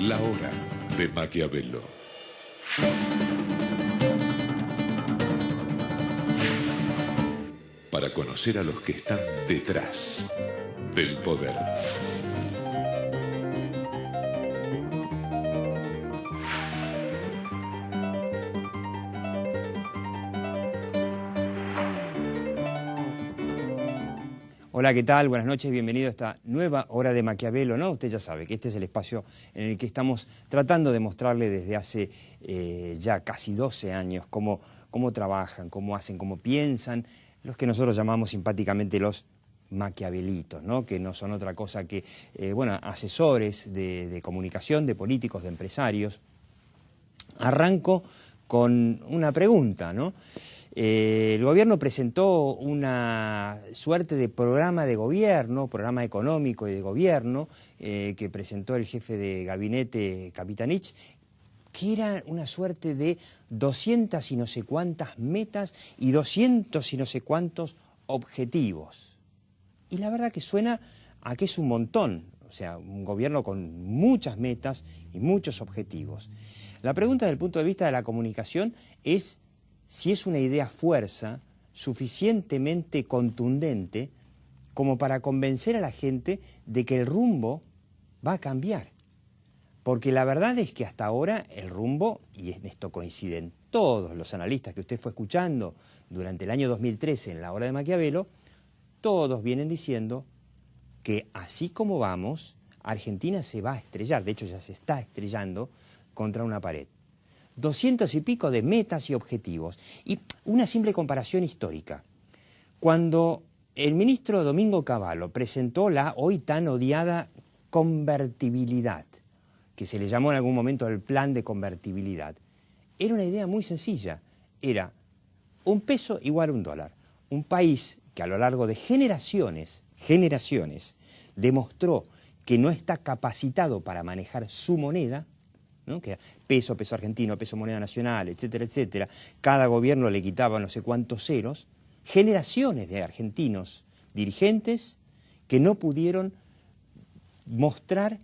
La hora de Maquiavelo. Para conocer a los que están detrás del poder. Hola, ¿qué tal? Buenas noches, bienvenido a esta nueva hora de Maquiavelo, ¿no? Usted ya sabe que este es el espacio en el que estamos tratando de mostrarle desde hace ya casi 12 años cómo trabajan, cómo hacen, cómo piensan, los que nosotros llamamos simpáticamente los maquiavelitos, ¿no? Que no son otra cosa que, asesores de comunicación, de políticos, de empresarios. Arranco con una pregunta, ¿no? El gobierno presentó una suerte de programa de gobierno, programa económico y de gobierno, que presentó el jefe de gabinete, Capitanich, que era una suerte de 200 y no sé cuántas metas y 200 y no sé cuántos objetivos. Y la verdad que suena a que es un montón, o sea, un gobierno con muchas metas y muchos objetivos. La pregunta desde el punto de vista de la comunicación es si es una idea fuerza suficientemente contundente como para convencer a la gente de que el rumbo va a cambiar. Porque la verdad es que hasta ahora el rumbo, y en esto coinciden todos los analistas que usted fue escuchando durante el año 2013 en la hora de Maquiavelo, todos vienen diciendo que así como vamos, Argentina se va a estrellar, de hecho ya se está estrellando contra una pared. 200 y pico de metas y objetivos. Y una simple comparación histórica. Cuando el ministro Domingo Cavallo presentó la hoy tan odiada convertibilidad, que se le llamó en algún momento el plan de convertibilidad, era una idea muy sencilla. Era un peso igual a un dólar. Un país que a lo largo de generaciones, demostró que no está capacitado para manejar su moneda, ¿no? Que peso argentino, peso moneda nacional, etcétera, etcétera. Cada gobierno le quitaba no sé cuántos ceros. Generaciones de argentinos dirigentes que no pudieron mostrar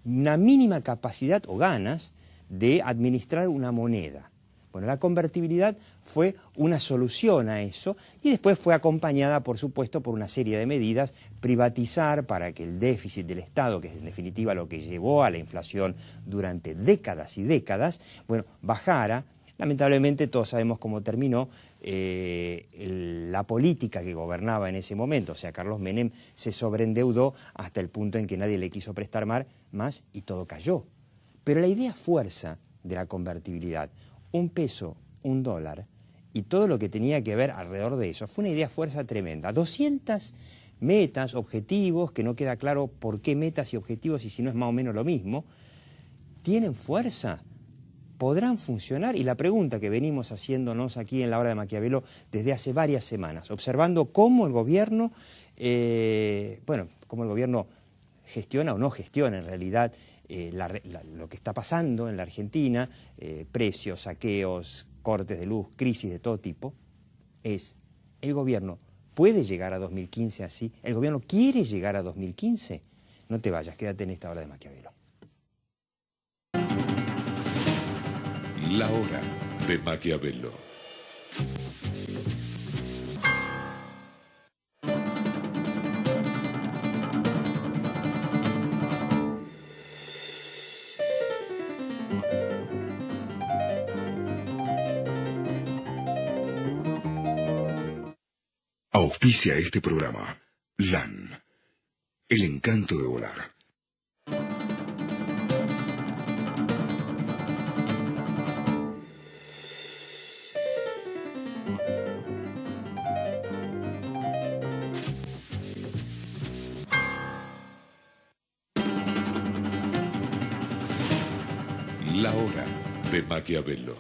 una mínima capacidad o ganas de administrar una moneda. Bueno, la convertibilidad fue una solución a eso y después fue acompañada, por supuesto, por una serie de medidas, privatizar para que el déficit del Estado, que es en definitiva lo que llevó a la inflación durante décadas y décadas, bueno, bajara. Lamentablemente todos sabemos cómo terminó la política que gobernaba en ese momento, o sea, Carlos Menem se sobreendeudó hasta el punto en que nadie le quiso prestar más y todo cayó. Pero la idea fuerza de la convertibilidad, un peso, un dólar, y todo lo que tenía que ver alrededor de eso, fue una idea fuerza tremenda. 200 metas, objetivos, que no queda claro por qué metas y objetivos y si no es más o menos lo mismo, ¿tienen fuerza? ¿Podrán funcionar? Y la pregunta que venimos haciéndonos aquí en la hora de Maquiavelo desde hace varias semanas, observando cómo el gobierno, cómo el gobierno gestiona o no gestiona en realidad lo que está pasando en la Argentina, precios, saqueos, cortes de luz, crisis de todo tipo, es el gobierno puede llegar a 2015 así, el gobierno quiere llegar a 2015, no te vayas, quédate en esta hora de Maquiavelo. La hora de Maquiavelo. Auspicia este programa LAN, el encanto de volar. La hora de Maquiavelo.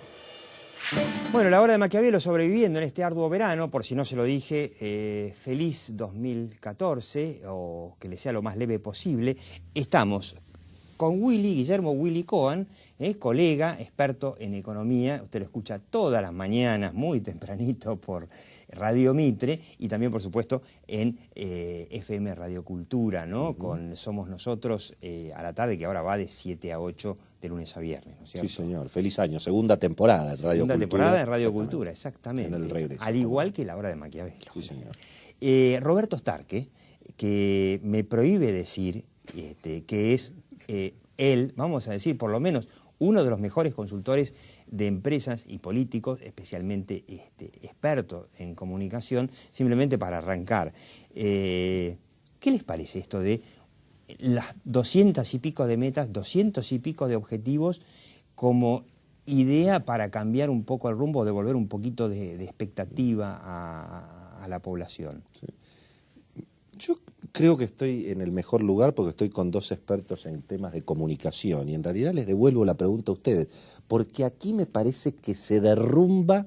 Bueno, la hora de Maquiavelo sobreviviendo en este arduo verano, por si no se lo dije, feliz 2014, o que le sea lo más leve posible. Estamos con Guillermo Willy Cohen, colega, experto en economía. Usted lo escucha todas las mañanas, muy tempranito, por Radio Mitre, y también, por supuesto, en FM Radio Cultura, ¿no? Con Somos Nosotros a la tarde, que ahora va de 7 a 8 de lunes a viernes, ¿no es cierto? Sí, señor. Feliz año. Segunda temporada en Radio Cultura. Segunda temporada en Radio Cultura, exactamente. En el regreso. Al igual que La Hora de Maquiavelo. Sí, señor. Roberto Starke, que me prohíbe decir que es él, vamos a decir, por lo menos uno de los mejores consultores de empresas y políticos, especialmente experto en comunicación, simplemente para arrancar. ¿Qué les parece esto de las 200 y pico de metas, 200 y pico de objetivos como idea para cambiar un poco el rumbo, devolver un poquito de expectativa a la población? Sí. Yo creo que estoy en el mejor lugar porque estoy con dos expertos en temas de comunicación y en realidad les devuelvo la pregunta a ustedes, porque aquí me parece que se derrumba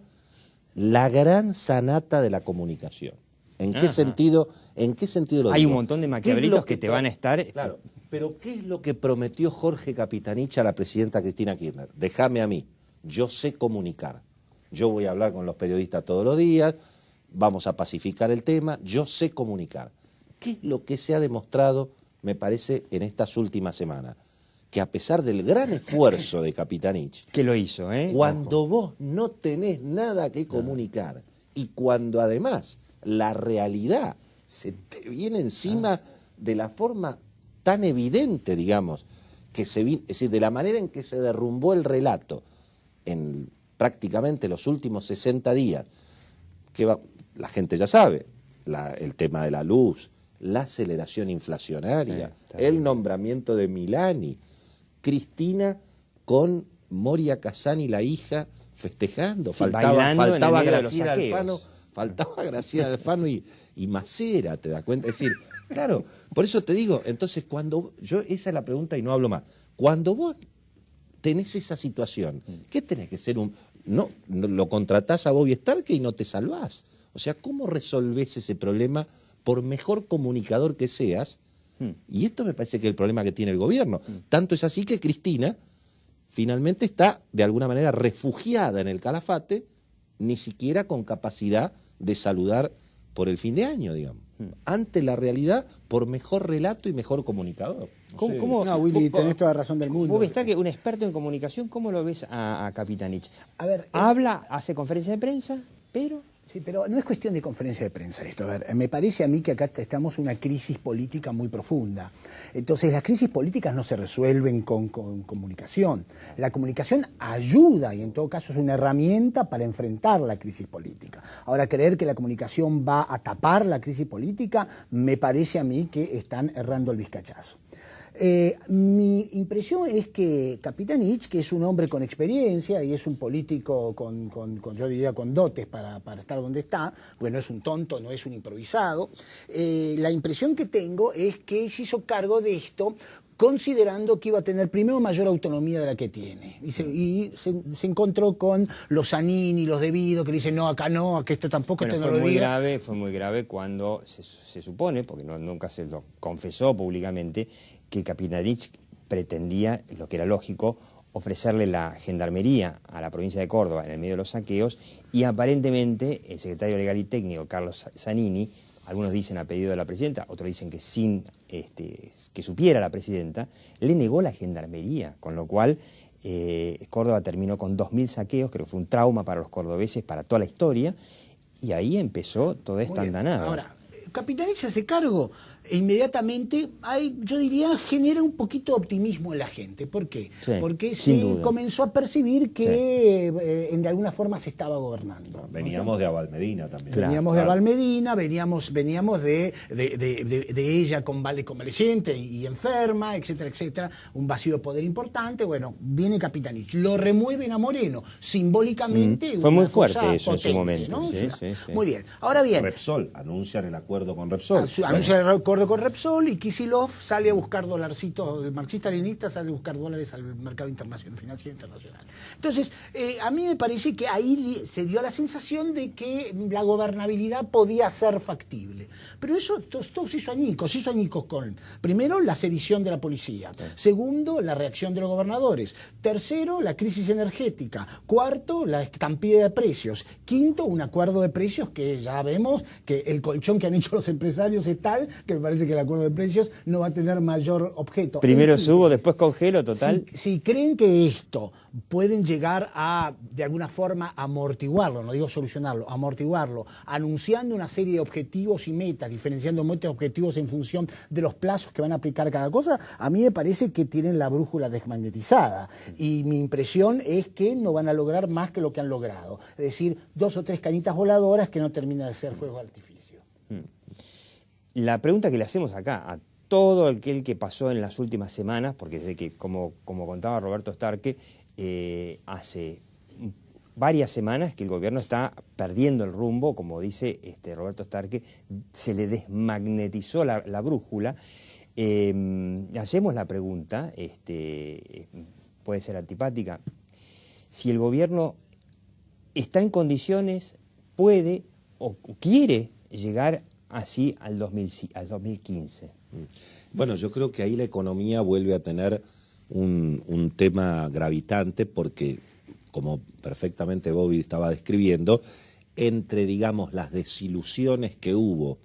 la gran sanata de la comunicación. ¿En qué sentido lo digo? Hay un montón de maquiavelitos que te van a estar... Claro, pero ¿qué es lo que prometió Jorge Capitanich a la presidenta Cristina Kirchner? Déjame a mí, yo sé comunicar, yo voy a hablar con los periodistas todos los días, vamos a pacificar el tema, yo sé comunicar. ¿Qué es lo que se ha demostrado, me parece, en estas últimas semanas? Que a pesar del gran esfuerzo de Capitanich... Que lo hizo, Cuando vos no tenés nada que comunicar y cuando además la realidad se te viene encima de la forma tan evidente, digamos, que es decir, de la manera en que se derrumbó el relato en prácticamente los últimos 60 días, la gente ya sabe, el tema de la luz, la aceleración inflacionaria, el nombramiento de Milani, Cristina con Moria Kazan y la hija festejando, faltaba Graciela Alfano y Macera, ¿te das cuenta? Es decir, claro, por eso te digo, entonces esa es la pregunta y no hablo más. Cuando vos tenés esa situación, ¿qué tenés que ser no lo contratás a Bobby Stark y no te salvás? O sea, ¿cómo resolvés ese problema por mejor comunicador que seas? Y esto me parece que es el problema que tiene el gobierno. Tanto es así que Cristina finalmente está, de alguna manera, refugiada en el Calafate, ni siquiera con capacidad de saludar por el fin de año, digamos. Ante la realidad, por mejor relato y mejor comunicador. No, Willy, tenés toda la razón del mundo. Vos ves que un experto en comunicación, ¿cómo lo ves a Capitanich? A ver, habla, hace conferencia de prensa, pero... Sí, pero no es cuestión de conferencia de prensa esto. A ver, me parece a mí que acá estamos en una crisis política muy profunda. Entonces, las crisis políticas no se resuelven con comunicación. La comunicación ayuda y en todo caso es una herramienta para enfrentar la crisis política. Ahora, creer que la comunicación va a tapar la crisis política, me parece a mí que están errando el vizcachazo. Mi impresión es que Capitanich, que es un hombre con experiencia y es un político yo diría con dotes para estar donde está, porque no es un tonto, no es un improvisado, la impresión que tengo es que se hizo cargo de esto considerando que iba a tener primero mayor autonomía de la que tiene. Y se encontró con los Zanini, los De Vido, que le dicen, no, acá esto tampoco, bueno, esto no lo diga. Fue muy grave cuando se supone, porque nunca se lo confesó públicamente, que Capitanich pretendía, lo que era lógico, ofrecerle la gendarmería a la provincia de Córdoba en el medio de los saqueos, y aparentemente el secretario legal y técnico, Carlos Zanini, algunos dicen a pedido de la presidenta, otros dicen que sin que supiera la presidenta, le negó la gendarmería, con lo cual Córdoba terminó con 2.000 saqueos, creo que fue un trauma para los cordobeses, para toda la historia, y ahí empezó toda esta andanada. Ahora, Capitanich se hace cargo e inmediatamente, yo diría, genera un poquito de optimismo en la gente. ¿Por qué? Sí, porque se comenzó a percibir que de alguna forma se estaba gobernando. Veníamos de Abalmedina también. Veníamos de Abalmedina, veníamos de ella convaleciente y enferma, etcétera, etcétera. Un vacío de poder importante. Bueno, viene Capitanich, lo remueven a Moreno, simbólicamente. Fue muy fuerte eso potente, en su momento. ¿no? Sí, o sea, sí. Muy bien. Ahora bien. Repsol, anuncian el acuerdo con Repsol. Anuncian el acuerdo acuerdo con Repsol y Kicillof sale a buscar dolarcitos, el marxista-leninista sale a buscar dólares al mercado internacional, financiero internacional. Entonces, a mí me parece que ahí se dio la sensación de que la gobernabilidad podía ser factible. Pero eso todo se hizo añicos con, primero, la sedición de la policía, segundo, la reacción de los gobernadores, tercero, la crisis energética, cuarto, la estampida de precios, quinto, un acuerdo de precios que ya vemos que el colchón que han hecho los empresarios es tal que me parece que el acuerdo de precios no va a tener mayor objeto. Primero subo, después congelo, total. Si creen que esto pueden llegar a, de alguna forma, amortiguarlo, no digo solucionarlo, amortiguarlo, anunciando una serie de objetivos y metas, diferenciando metas y objetivos en función de los plazos que van a aplicar cada cosa, a mí me parece que tienen la brújula desmagnetizada. Y mi impresión es que no van a lograr más que lo que han logrado. Es decir, 2 o 3 cañitas voladoras que no terminan de ser fuego de artificio. La pregunta que le hacemos acá a todo aquel que pasó en las últimas semanas, porque desde que, como contaba Roberto Starke, hace varias semanas que el gobierno está perdiendo el rumbo, como dice Roberto Starke, se le desmagnetizó la brújula. Hacemos la pregunta, puede ser antipática, si el gobierno está en condiciones, puede o quiere llegar así al 2015. Bueno, yo creo que ahí la economía vuelve a tener un tema gravitante porque, como perfectamente Bobby estaba describiendo, entre, digamos, las desilusiones que hubo,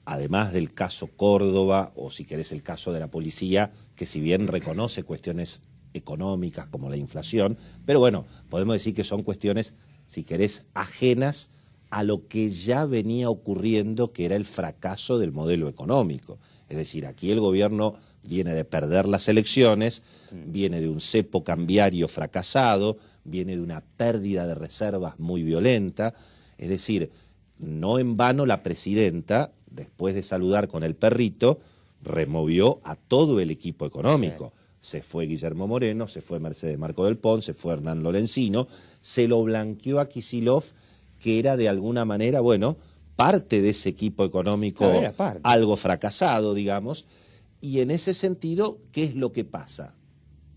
además del caso Córdoba, o si querés el caso de la policía, que si bien reconoce cuestiones económicas como la inflación, pero bueno, podemos decir que son cuestiones, si querés, ajenas a lo que ya venía ocurriendo, que era el fracaso del modelo económico. Es decir, aquí el gobierno viene de perder las elecciones, viene de un cepo cambiario fracasado, viene de una pérdida de reservas muy violenta. Es decir, no en vano la presidenta, después de saludar con el perrito, removió a todo el equipo económico. Sí. Se fue Guillermo Moreno, se fue Mercedes Marco del Pont, se fue Hernán Lorenzino, se lo blanqueó a Kicillof, que era de alguna manera, bueno, parte de ese equipo económico algo fracasado, digamos, y en ese sentido, ¿qué es lo que pasa?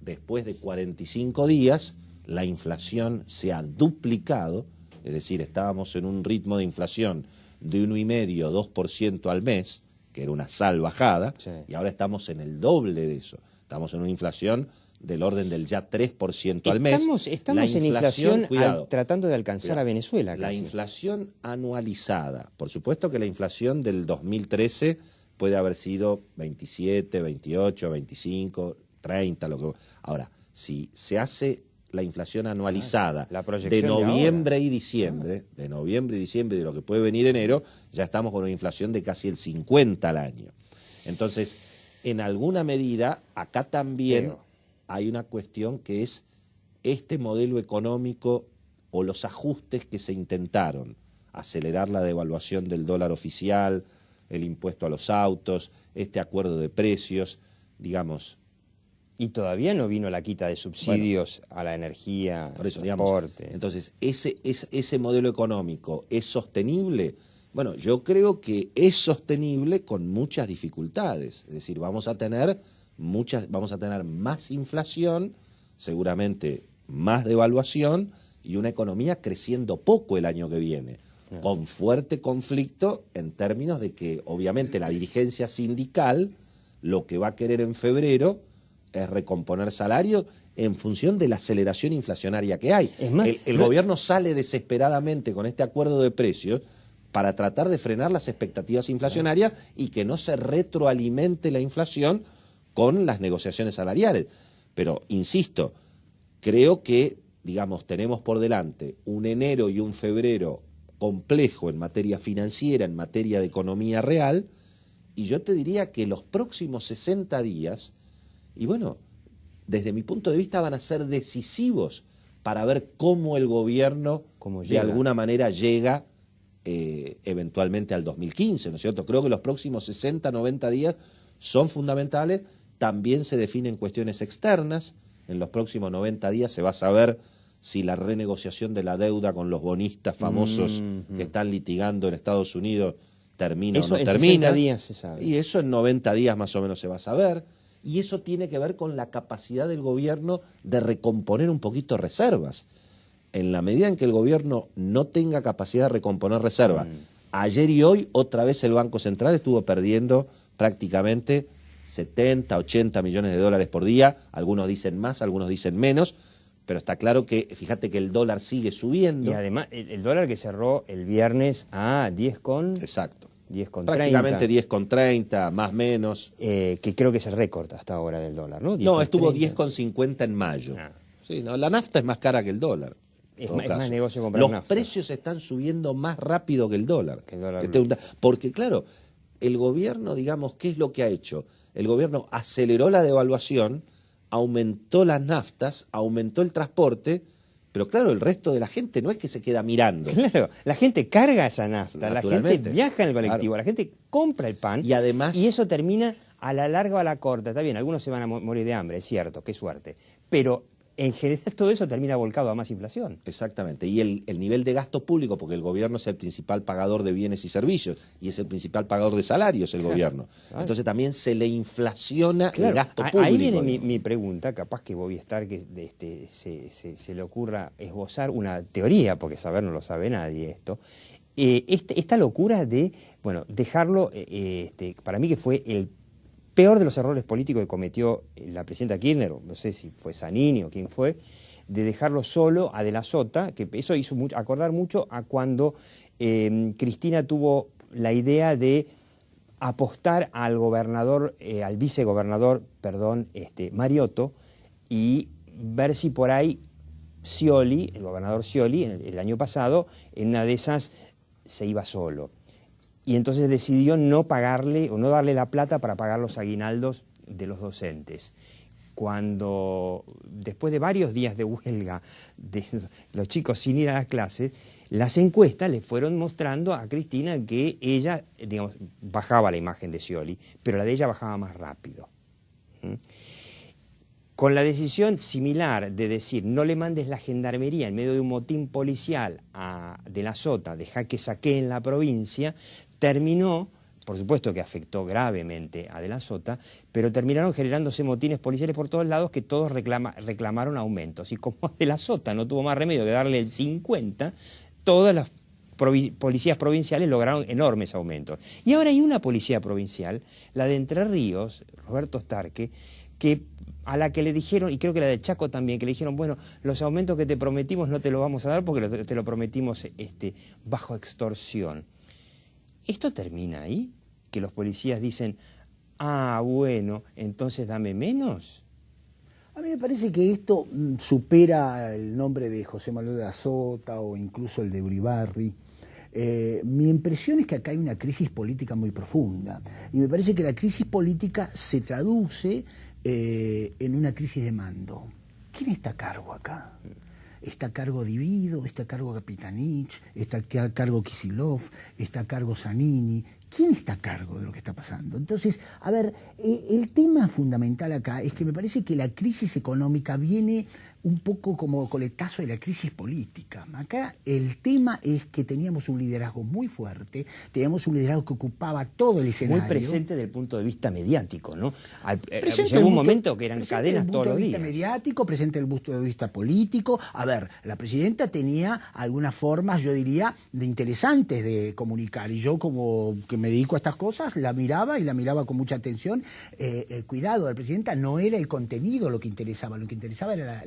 Después de 45 días, la inflación se ha duplicado, es decir, estábamos en un ritmo de inflación de 1,5, 2% al mes, que era una salvajada, sí, y ahora estamos en el doble de eso, estamos en una inflación del orden del ya 3% al mes. Estamos en inflación tratando de alcanzar a Venezuela. La inflación anualizada, por supuesto que la inflación del 2013 puede haber sido 27, 28, 25, 30, lo que... Ahora, si se hace la inflación anualizada de noviembre y diciembre, de lo que puede venir enero, ya estamos con una inflación de casi el 50 al año. Entonces, en alguna medida, acá también hay una cuestión que es este modelo económico o los ajustes que se intentaron, acelerar la devaluación del dólar oficial, el impuesto a los autos, este acuerdo de precios, digamos. Y todavía no vino la quita de subsidios a la energía, por eso, transporte. Digamos, entonces, ese modelo económico es sostenible. Bueno, yo creo que es sostenible con muchas dificultades. Es decir, vamos a tener más inflación, seguramente más devaluación y una economía creciendo poco el año que viene, con fuerte conflicto en términos de que obviamente la dirigencia sindical lo que va a querer en febrero es recomponer salarios en función de la aceleración inflacionaria que hay. Es más, el gobierno sale desesperadamente con este acuerdo de precios para tratar de frenar las expectativas inflacionarias y que no se retroalimente la inflación con las negociaciones salariales. Pero, insisto, creo que, digamos, tenemos por delante un enero y un febrero complejo en materia financiera, en materia de economía real, y yo te diría que los próximos 60 días, y bueno, desde mi punto de vista van a ser decisivos para ver cómo el gobierno de alguna manera llega eventualmente al 2015, ¿no es cierto? Creo que los próximos 60, 90 días son fundamentales. También se definen cuestiones externas. En los próximos 90 días se va a saber si la renegociación de la deuda con los bonistas famosos que están litigando en Estados Unidos termina Eso o no en termina. 60 días se sabe. Y eso en 90 días más o menos se va a saber. Y eso tiene que ver con la capacidad del gobierno de recomponer un poquito reservas. En la medida en que el gobierno no tenga capacidad de recomponer reservas, ayer y hoy otra vez el Banco Central estuvo perdiendo prácticamente 70, 80 millones de dólares por día. Algunos dicen más, algunos dicen menos. Pero está claro que, fíjate que el dólar sigue subiendo. Y además, el dólar que cerró el viernes a 10 con... Exacto. 10 con Prácticamente 30, 10,30, más menos. que creo que es el récord hasta ahora del dólar, ¿no? No, estuvo 10,30. 10,50 en mayo. Ah. Sí, no, la nafta es más cara que el dólar. Es en más- todo es más caso. negocio comprar Los nafta. precios están subiendo más rápido que el dólar. Que el dólar. Porque, claro, el gobierno, digamos, ¿qué es lo que ha hecho? El gobierno aceleró la devaluación, aumentó las naftas, aumentó el transporte, pero claro, el resto de la gente no es que se queda mirando. Claro, la gente carga esa nafta, la gente Naturalmente. viaja en el colectivo, Claro. la gente compra el pan Y además- y eso termina a la larga o a la corta. Está bien, algunos se van a morir de hambre, es cierto, qué suerte. Pero en general todo eso termina volcado a más inflación. Exactamente. Y el nivel de gasto público, porque el gobierno es el principal pagador de bienes y servicios y es el principal pagador de salarios el gobierno. Claro. Entonces también se le inflaciona Claro, el gasto público. ahí viene digamos. mi pregunta, capaz que Bobby-Star que se le ocurra esbozar una teoría, porque saber no lo sabe nadie esto. Esta locura de, bueno, dejarlo, para mí que fue el peor de los errores políticos que cometió la presidenta Kirchner, o no sé si fue Zanini o quién fue, de dejarlo solo a De la Sota, que eso hizo acordar mucho a cuando Cristina tuvo la idea de apostar al gobernador, al vicegobernador, Mariotto, y ver si por ahí Scioli, el gobernador Scioli, el año pasado, en una de esas se iba solo. Y entonces decidió no pagarle o no darle la plata para pagar los aguinaldos de los docentes. Cuando, después de varios días de huelga de los chicos sin ir a las clases, las encuestas le fueron mostrando a Cristina que ella, digamos, bajaba la imagen de Scioli, pero la de ella bajaba más rápido. ¿Mm? Con la decisión similar de decir no le mandes la gendarmería en medio de un motín policial a De la Sota, deja que saquee en la provincia, terminó, por supuesto que afectó gravemente a De la Sota, pero terminaron generándose motines policiales por todos lados que todos reclamaron aumentos. Y como De la Sota no tuvo más remedio que darle el 50, todas las policías provinciales lograron enormes aumentos. Y ahora hay una policía provincial, la de Entre Ríos, Roberto Starque, a la que le dijeron, y creo que la de Chaco también, que le dijeron, bueno, los aumentos que te prometimos no te los vamos a dar porque te lo prometimos bajo extorsión. ¿Esto termina ahí? ¿Que los policías dicen, ah, bueno, entonces dame menos? A mí me parece que esto supera el nombre de José Manuel de la Sota o incluso el de Uribarri. Mi impresión es que acá hay una crisis política muy profunda y me parece que la crisis política se traduce en una crisis de mando. ¿Quién está a cargo acá? ¿Está a cargo Divido? ¿Está a cargo Capitanich? ¿Está a cargo Kicillof? ¿Está a cargo Zanini? ¿Quién está a cargo de lo que está pasando? Entonces, a ver, el tema fundamental acá es que me parece que la crisis económica viene un poco como coletazo de la crisis política. Acá el tema es que teníamos un liderazgo muy fuerte, teníamos un liderazgo que ocupaba todo el escenario. Muy presente desde el punto de vista mediático, ¿no? Presente Llegó un el momento que eran cadenas todos los días. Presente el punto de vista mediático, presente el punto de vista político. A ver, la presidenta tenía algunas formas, yo diría, de interesantes de comunicar. Y yo, como que me dedico a estas cosas, la miraba y la miraba con mucha atención. Cuidado, a la presidenta no era el contenido lo que interesaba era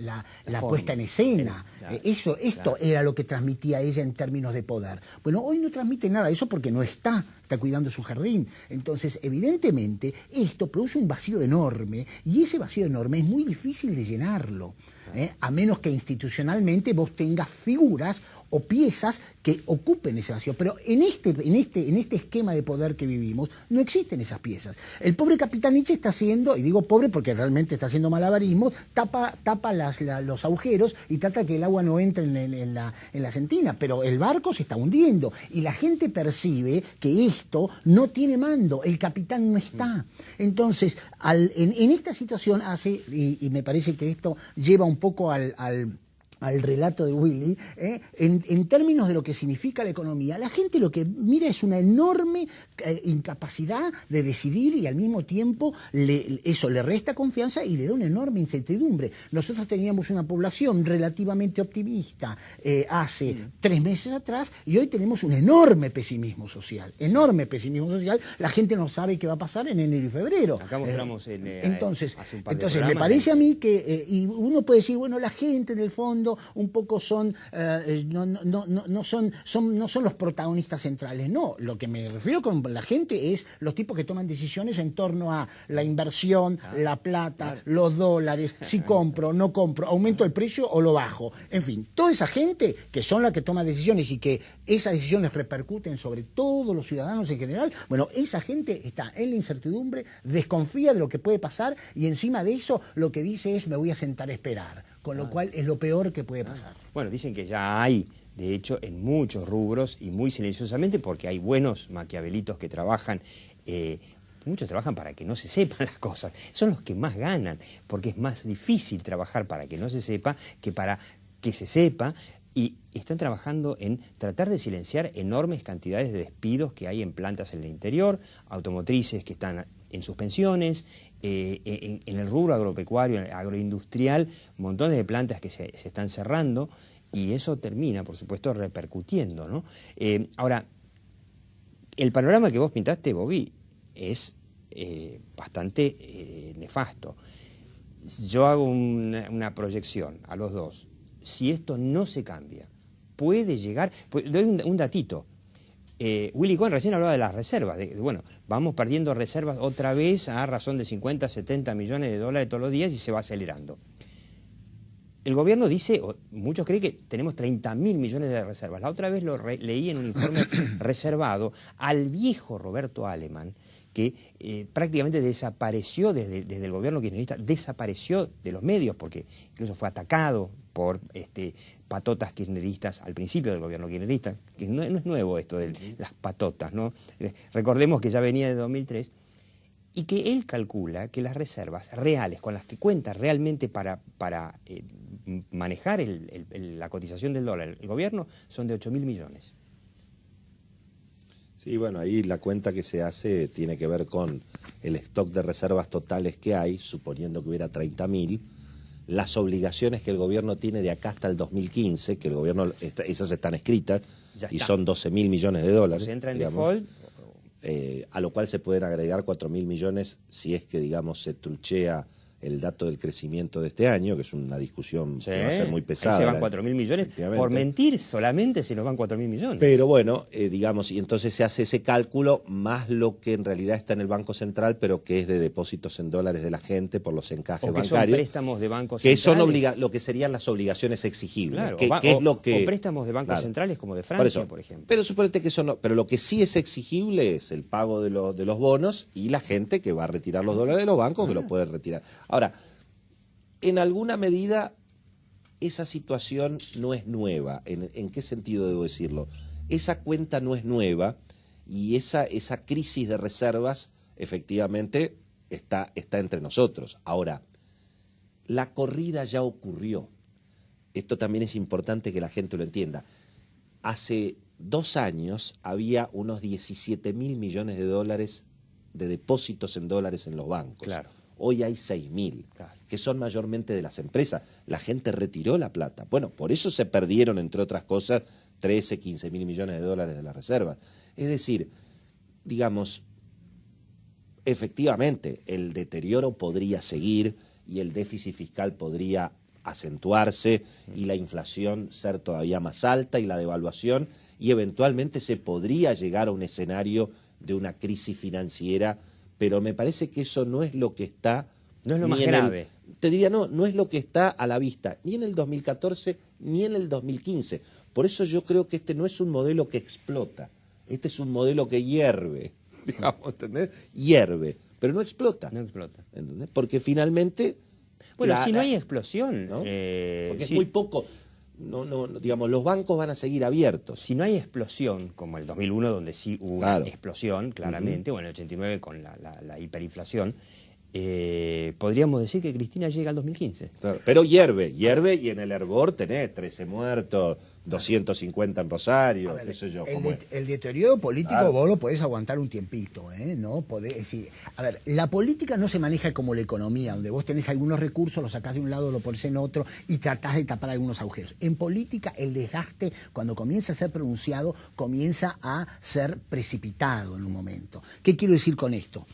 la puesta en escena. Claro, Esto era lo que transmitía ella en términos de poder. Bueno, hoy no transmite nada de eso porque no está cuidando su jardín. Entonces, evidentemente, esto produce un vacío enorme y ese vacío enorme es muy difícil de llenarlo, a menos que institucionalmente vos tengas figuras o piezas que ocupen ese vacío. Pero en este esquema de poder que vivimos no existen esas piezas. El pobre Capitanich está haciendo, y digo pobre porque realmente está haciendo malabarismos, tapa los agujeros y trata que el agua no entre en la sentina, pero el barco se está hundiendo y la gente percibe que esto no tiene mando, el capitán no está. Entonces, en esta situación hace, y me parece que esto lleva un poco al al relato de Willy, en términos de lo que significa la economía, la gente lo que mira es una enorme incapacidad de decidir y al mismo tiempo eso le resta confianza y le da una enorme incertidumbre. Nosotros teníamos una población relativamente optimista hace 3 meses atrás y hoy tenemos un enorme pesimismo social, La gente no sabe qué va a pasar en enero y febrero. Acá mostramos entonces hace un par de me programas, parece a mí que, y uno puede decir, bueno, la gente en el fondo un poco son, no son los protagonistas centrales. No, lo que me refiero con la gente es los tipos que toman decisiones en torno a la inversión, la plata, los dólares, si compro, no compro, aumento el precio o lo bajo. En fin, toda esa gente que son la que toma decisiones y que esas decisiones repercuten sobre todos los ciudadanos en general, bueno, esa gente está en la incertidumbre, desconfía de lo que puede pasar y encima de eso lo que dice es me voy a sentar a esperar, con lo cual es lo peor que puede pasar. Bueno, dicen que ya hay, de hecho, en muchos rubros y muy silenciosamente, porque hay buenos maquiavelitos que trabajan, muchos trabajan para que no se sepan las cosas, son los que más ganan, porque es más difícil trabajar para que no se sepa que para que se sepa, y están trabajando en tratar de silenciar enormes cantidades de despidos que hay en plantas en el interior, automotrices que están en suspensiones, en el rubro agropecuario, en el agroindustrial, montones de plantas que se están cerrando, y eso termina, por supuesto, repercutiendo, ¿no? Ahora, el panorama que vos pintaste, Bobby, es bastante nefasto. Yo hago una proyección a los dos. Si esto no se cambia, puede llegar... doy un datito. Willy Cohen recién hablaba de las reservas. Bueno, vamos perdiendo reservas otra vez a razón de 50, 70 millones de dólares todos los días y se va acelerando. El gobierno dice, muchos creen que tenemos 30.000 millones de reservas. La otra vez lo leí en un informe reservado al viejo Roberto Aleman, que prácticamente desapareció desde el gobierno kirchnerista, desapareció de los medios, porque incluso fue atacado por patotas kirchneristas al principio del gobierno kirchnerista, que no es nuevo esto de las patotas, ¿no? Recordemos que ya venía de 2003, y que él calcula que las reservas reales, con las que cuenta realmente para manejar la cotización del dólar, el gobierno, son de 8.000 millones. Sí, bueno, ahí la cuenta que se hace tiene que ver con el stock de reservas totales que hay, suponiendo que hubiera 30.000, las obligaciones que el gobierno tiene de acá hasta el 2015, que el gobierno, esas están escritas, y son 12.000 millones de dólares. Se entra en digamos, default. A lo cual se pueden agregar 4.000 millones si es que, digamos, se truchea el dato del crecimiento de este año, que es una discusión que va a ser muy pesada. Ahí se van 4.000 millones. Por mentir solamente se nos van 4.000 millones. Pero bueno, digamos, y entonces se hace ese cálculo más lo que en realidad está en el Banco Central, pero que es de depósitos en dólares de la gente por los encajes o que bancarios. Son préstamos de bancos que centrales. Son lo que serían las obligaciones exigibles. Claro, o préstamos de bancos centrales como de Francia, por ejemplo. Pero suponete que eso no. Pero lo que sí es exigible es el pago de los bonos y la gente que va a retirar los dólares de los bancos, que los puede retirar. Ahora, en alguna medida, esa situación no es nueva. ¿En qué sentido debo decirlo? Esa cuenta no es nueva y esa crisis de reservas efectivamente está entre nosotros. Ahora, la corrida ya ocurrió. Esto también es importante que la gente lo entienda. Hace 2 años había unos 17.000 millones de dólares de depósitos en dólares en los bancos. Claro. Hoy hay 6.000, que son mayormente de las empresas. La gente retiró la plata. Bueno, por eso se perdieron, entre otras cosas, 13, 15.000 millones de dólares de las reservas. Es decir, digamos, efectivamente, el deterioro podría seguir y el déficit fiscal podría acentuarse y la inflación ser todavía más alta y la devaluación, y eventualmente se podría llegar a un escenario de una crisis financiera. Pero me parece que eso no es lo que está... No es lo más grave. Te diría, no es lo que está a la vista, ni en el 2014, ni en el 2015. Por eso yo creo que este no es un modelo que explota. Este es un modelo que hierve, digamos, ¿entendés? Hierve, pero no explota. No explota. ¿Entendés? Porque finalmente... Bueno, si no hay explosión... ¿no? Porque es muy poco... No, digamos, los bancos van a seguir abiertos. Si no hay explosión, como el 2001, donde sí hubo una explosión, claramente, o en el 89 con la hiperinflación, podríamos decir que Cristina llega al 2015. Claro, pero hierve y en el hervor tenés 13 muertos, 250 en Rosario, A ver, qué sé yo. el deterioro político Claro. vos lo podés aguantar un tiempito, ¿no? Podés decir, a ver, la política no se maneja como la economía, donde vos tenés algunos recursos, los sacás de un lado, lo pones en otro y tratás de tapar algunos agujeros. En política el desgaste, cuando comienza a ser pronunciado, comienza a ser precipitado en un momento. ¿Qué quiero decir con esto?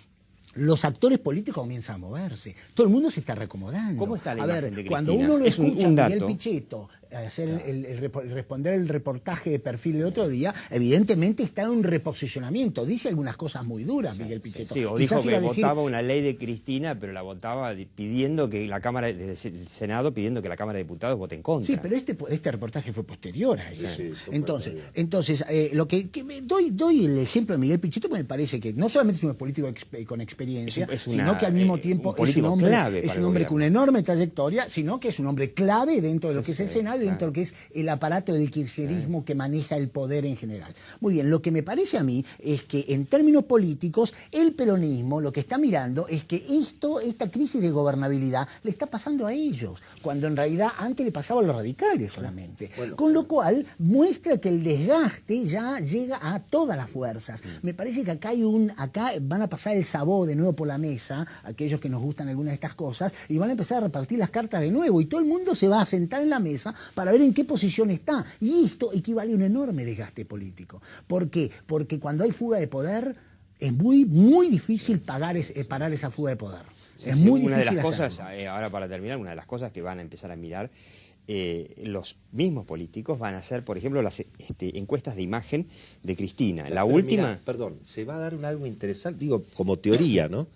Los actores políticos comienzan a moverse. Todo el mundo se está reacomodando. ¿Cómo está la a imagen ver, de cuando Cristina? uno lo Es un escucha a Miguel dato. Pichetto hacer responder el reportaje de perfil el otro día, evidentemente está en un reposicionamiento. Dice algunas cosas muy duras, Miguel Pichetto. Sí, o Quizás dijo iba que a decir, votaba una ley de Cristina, pero la votaba pidiendo que la Cámara, desde el Senado, pidiendo que la Cámara de Diputados vote en contra. Sí, pero este reportaje fue posterior a eso. Sí, sí, Entonces, lo que doy el ejemplo de Miguel Pichetto, porque me parece que no solamente es un político con experiencia, sino que al mismo tiempo un es un hombre, clave para el con gobierno. una enorme trayectoria, sino que es un hombre clave dentro de lo que es el Senado y dentro de lo que es el aparato del kirchnerismo que maneja el poder en general. Muy bien, lo que me parece a mí es que en términos políticos, el peronismo lo que está mirando es que esta crisis de gobernabilidad le está pasando a ellos, cuando en realidad antes le pasaba a los radicales solamente. Con lo cual muestra que el desgaste ya llega a todas las fuerzas. Me parece que acá van a pasar el sabó de nuevo por la mesa, aquellos que nos gustan algunas de estas cosas, y van a empezar a repartir las cartas de nuevo, y todo el mundo se va a sentar en la mesa para ver en qué posición está. Y esto equivale a un enorme desgaste político. ¿Por qué? Porque cuando hay fuga de poder, es muy, muy difícil parar esa fuga de poder. Sí, es sí, muy una de difícil las cosas, hacerlo. ahora para terminar, una de las cosas que van a empezar a mirar los mismos políticos van a hacer, por ejemplo, las encuestas de imagen de Cristina. La Pero última... mirá, perdón, se va a dar algo interesante, digo, como teoría, ¿no?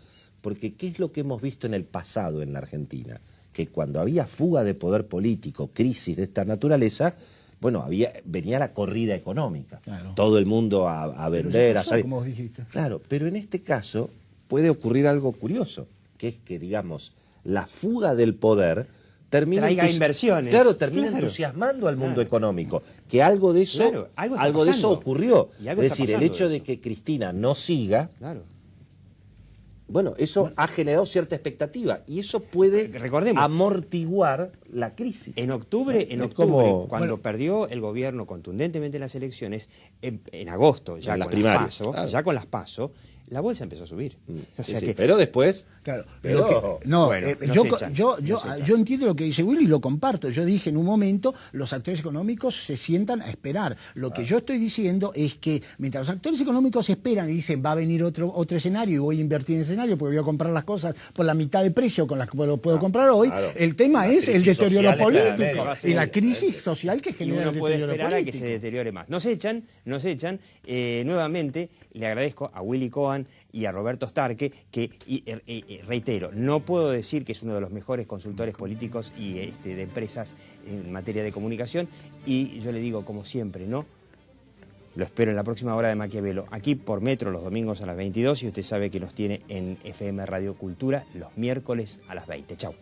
Porque ¿qué es lo que hemos visto en el pasado en la Argentina? Que cuando había fuga de poder político, crisis de esta naturaleza, bueno, venía la corrida económica. Claro. Todo el mundo a vender, a salir. Como vos dijiste. Claro, pero en este caso puede ocurrir algo curioso, que es que, digamos, la fuga del poder termina Traiga inversiones. Claro, termina Claro. entusiasmando al mundo Claro. económico. Que algo de eso, Claro, algo está de eso pasando. ocurrió. Y algo Es está decir, el pasando hecho de de eso. que Cristina no siga, Claro. bueno, eso ha generado cierta expectativa y eso puede Recordemos. amortiguar la crisis. En octubre, Es como- cuando perdió el gobierno contundentemente las elecciones, en agosto, ya En las con primarias, las PASO, claro. ya con las PASO, la bolsa empezó a subir. O sea Sí, que, pero después, Claro, pero- bueno, nos echan. yo entiendo lo que dice Willy y lo comparto. Yo dije en un momento, los actores económicos se sientan a esperar. Lo que yo estoy diciendo es que mientras los actores económicos esperan y dicen, va a venir otro escenario y voy a invertir en escenario porque voy a comprar las cosas por la mitad de precio con las que lo puedo comprar hoy, claro. el tema La es el crisis deterioro social político claramente, y la crisis social que y genera uno el puede deterioro esperar a que político. se deteriore más. Nos echan. Nuevamente le agradezco a Willy Cohen y a Roberto Starke, que reitero, no puedo decir que es uno de los mejores consultores políticos y de empresas en materia de comunicación, y yo le digo, como siempre, ¿no? Lo espero en la próxima hora de Maquiavelo, aquí por Metro los domingos a las 22, y usted sabe que nos tiene en FM Radio Cultura los miércoles a las 20. Chau.